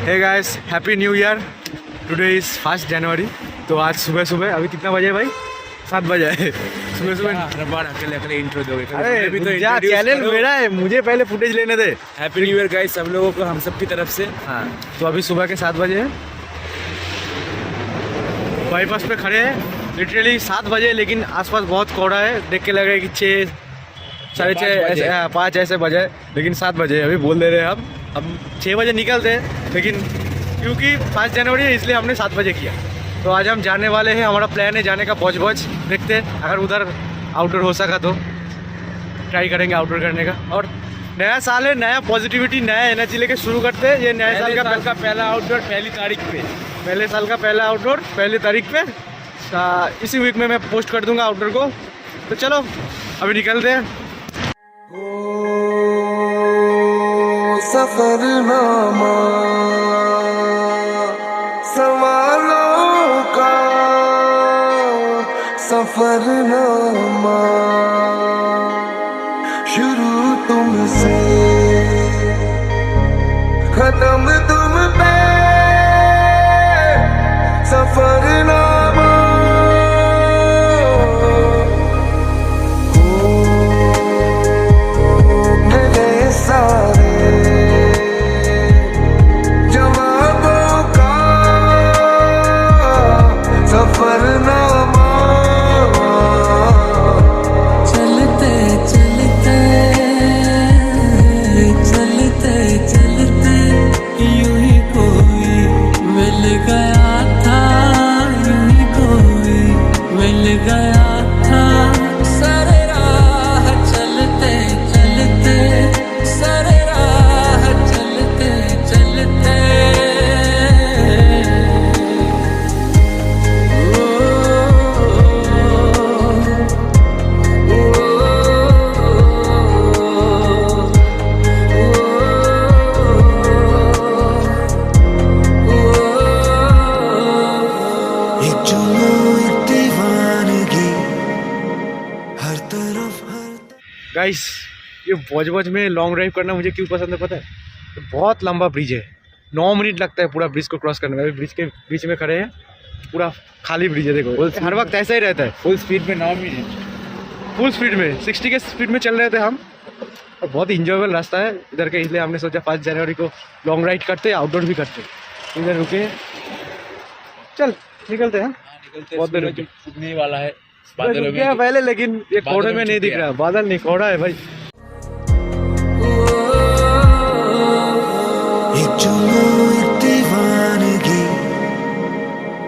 Hey guys, happy new year. Today is 1 January. तो आज सुबह सुबह अभी कितना बजे भाई? 7 बजे है सुबह सुबह। अकेले इंट्रो दोगे? अरे भी तो चैनल मेरा है, मुझे पहले फुटेज लेने दे। हैप्पी न्यू ईयर गाइस सब लोगों को, हम सब की तरफ से। हाँ, तो अभी सुबह के 7 बजे हैं, बाईपास पे खड़े हैं। लिटरली 7 बजे, लेकिन आसपास बहुत कोहरा है। देख के लग रहा है कि 6 साढ़े 6 5 ऐसे बजे, लेकिन 7 बजे अभी बोल दे रहे हैं हम। अब 6 बजे निकलते हैं, लेकिन क्योंकि 5 जनवरी है इसलिए हमने 7 बजे किया। तो आज हम जाने वाले हैं, हमारा प्लान है जाने का बॉज। देखते हैं अगर उधर आउटडोर हो सका तो ट्राई करेंगे आउटडोर करने का। और नया साल है, नया पॉजिटिविटी, नया एनर्जी लेके शुरू करते हैं। ये नया साल का पहला आउटडोर पहली तारीख पे, पहले साल का पहला आउटडोर पहली तारीख पे। इसी वीक में मैं पोस्ट कर दूंगा आउटडोर को। तो चलो अभी निकलते हैं। सफरनामा सवालों का सफरनामा, शुरू तुमसे खत्म तुम पे, सफरनामा। मिले सारे गाइस, ये बॉज में लॉन्ग ड्राइव करना मुझे क्यों पसंद है पता है? तो बहुत लंबा ब्रिज है, 9 मिनट लगता है पूरा ब्रिज को क्रॉस करने में। अभी ब्रिज के बीच में खड़े हैं, पूरा खाली ब्रिज है। देखो हर वक्त ऐसा ही रहता है। फुल स्पीड में 9 मिनट, फुल स्पीड में 60 के स्पीड में चल रहे थे हम। और बहुत इंजॉयबल रास्ता है इधर के, इसलिए हमने सोचा 5 जनवरी को लॉन्ग राइड करते, आउटडोर भी करते। इधर रुके, चल निकलते हैं। बहुत देर उगने वाला है बादलों में पहले, लेकिन ये कोहरे में नहीं दिख रहा। बादल नहीं, कोहरा है भाई। एक दीवानगी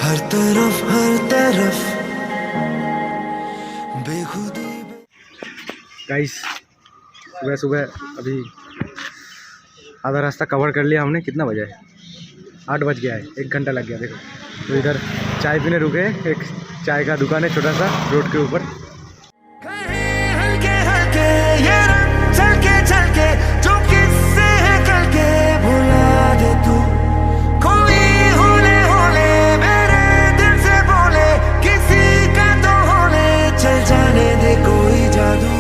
हर तरफ बेखुदी। गाइस, सुबह सुबह अभी आधा रास्ता कवर कर लिया हमने। कितना बजा है? 8 बज गया है, 1 घंटा लग गया। देखो, तो इधर चाय पीने रुके। एक चाय का दुकान है छोटा सा रोड के ऊपर। हल्के हल्के ये रंग चलके जो किससे है कल के भुला दे तू। कोई होले होले मेरे दिल से बोले, किसी का तो होले, चल जाने दे कोई जादू।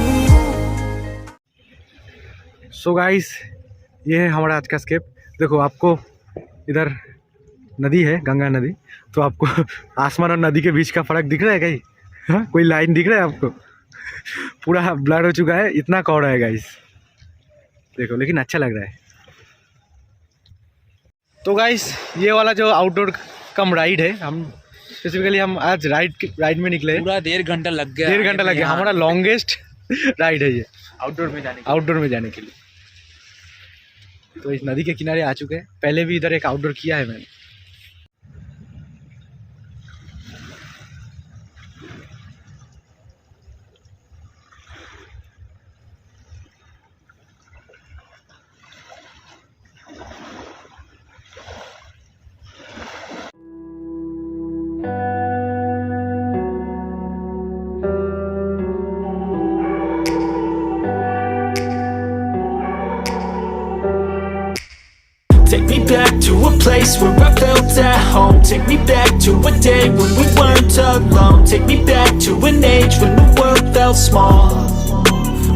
सो गाइस, ये है हमारा आज का स्केप। देखो, आपको इधर नदी है, गंगा नदी। तो आपको आसमान और नदी के बीच का फर्क दिख रहा है कहीं? हाँ, कोई लाइन दिख रहा है आपको? पूरा ब्लर हो चुका है, इतना कोहरा है गाइस। देखो, लेकिन अच्छा लग रहा है। तो गाइस, ये वाला जो आउटडोर कम राइड है, हम स्पेसिफिकली हम आज राइड में निकले। पूरा 1.5 घंटा लग गया। 1.5 घंटा लग गया। हमारा लॉन्गेस्ट राइड है ये आउटडोर में जाने के लिए। तो इस नदी के किनारे आ चुके हैं। पहले भी इधर एक आउटडोर किया है मैंने। Take me back to a place where I felt at home. Take me back to a day when we weren't alone. Take me back to an age when the world felt small.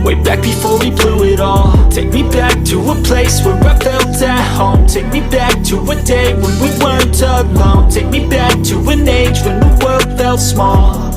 Way back before we blew it all. Take me back to a place where I felt at home. Take me back to a day when we weren't alone. Take me back to an age when the world felt small.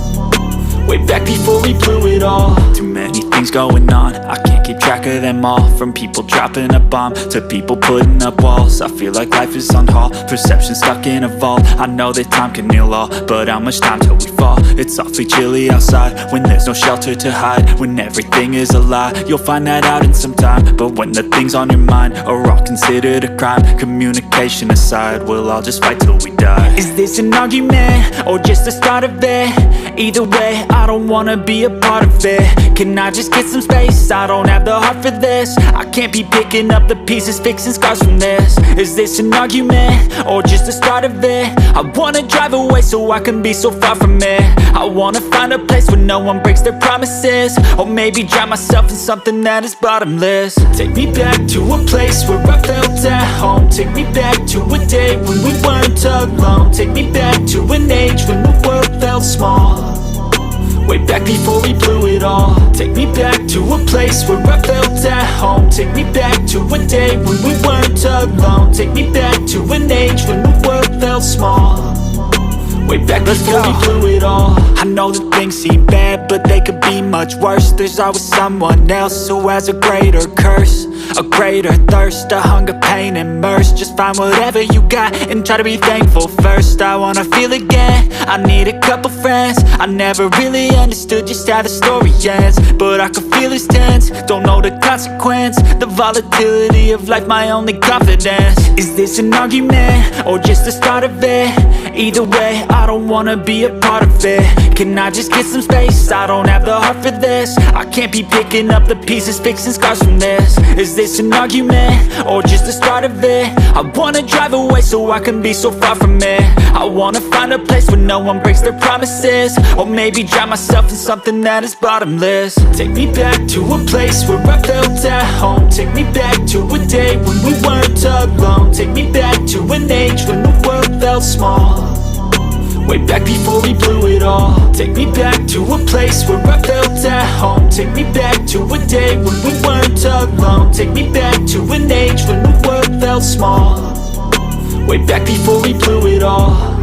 Way back before we blew it all. Too many things going on, I can't keep track of them all. From people dropping a bomb to people putting up walls. I feel like life is on hold, perception stuck in a vault. I know that time can heal all, but how much time till we fall? It's awfully chilly outside when there's no shelter to hide. When everything is a lie, you'll find that out in some time. But when the things on your mind are all considered a crime, communication aside, we'll all just fight till we die. Is this an argument or just the start of it? Either way, I don't wanna be a part of it. Can I just get some space? I don't have the heart for this. I can't be picking up the pieces, fixing scars from this. Is this an argument or just the start of it? I wanna drive away so I can be so far from it. I wanna find a place where no one breaks their promises. Or maybe drown myself in something that is bottomless. Take me back to a place where I felt at home. Take me back to a day when we weren't alone. Take me back to an age when the world felt small. Way back before we blew it all. Take me back to a place where I felt at home. Take me back to a day when we weren't alone. Take me back to an age when the world felt small. Way back before we blew it all. I know that things seem bad, but they could be much worse. There's always someone else who has a greater curse, a greater thirst, a hunger, pain, and mercy. Just find whatever you got and try to be thankful first. I wanna feel again, I need a couple friends. I never really understood just how the story ends, but I can feel it's tense, don't know the consequence. The volatility of life, my only confidence. Is this an argument or just the start of it? Either way, I don't wanna be a part of it. Can I just get some space? I don't have the heart for this. I can't be picking up the pieces, fixing scars from this. Is this an argument or just the start of it? I wanna drive away so I can be so far from it. I wanna find a place where no one breaks their promises. Or maybe drown myself in something that is bottomless. Take me back to a place where I felt at home. Take me back to a day when we weren't alone. Take me back to an age when the world felt small. Way back before we blew it all. Take me back to a place where I felt at home. Take me back to a day when we weren't alone. Take me back to an age when the world felt small. Way back before we blew it all.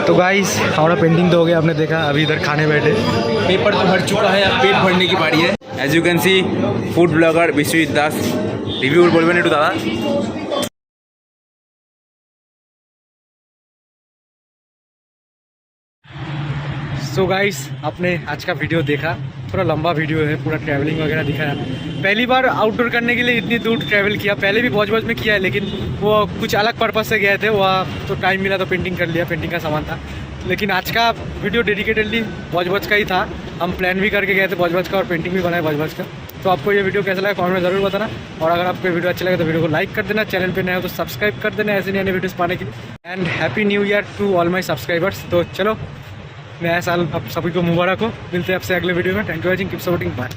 तो guys हमारा painting तो हो गया, आपने देखा। अभी इधर खाने बैठे, पेपर तो भर चुका है, अब पेट भरने की बारी है। As you can see food blogger Biswajit Das review बोलबेन एकटू दादा। सो गाइस आपने आज का वीडियो देखा, थोड़ा लंबा वीडियो है, पूरा ट्रैवलिंग वगैरह दिखाया। पहली बार आउटडोर करने के लिए इतनी दूर ट्रैवल किया, पहले भी बहुत में किया है, लेकिन वो कुछ अलग पर्पज से गए थे। वहाँ तो टाइम मिला तो पेंटिंग कर लिया, पेंटिंग का सामान था। लेकिन आज का वीडियो डेडिकेटेडली बॉज का ही था। हम प्लान भी करके गए थे बॉज का और पेंटिंग भी बनाए बॉज का। तो आपको ये वीडियो कैसा लगा कमेंट में ज़रूर बताना, और अगर आपको वीडियो अच्छा लगे तो वीडियो को लाइक कर देना, चैनल पे नए हो तो सब्सक्राइब कर देना ऐसे नए वीडियोस पाने के लिए। And happy new year to all my subscribers. तो चलो नया साल अब सभी को मुबारक हो। मिलते हैं आपसे अगले वीडियो में। Thank you watching, keep supporting, bye.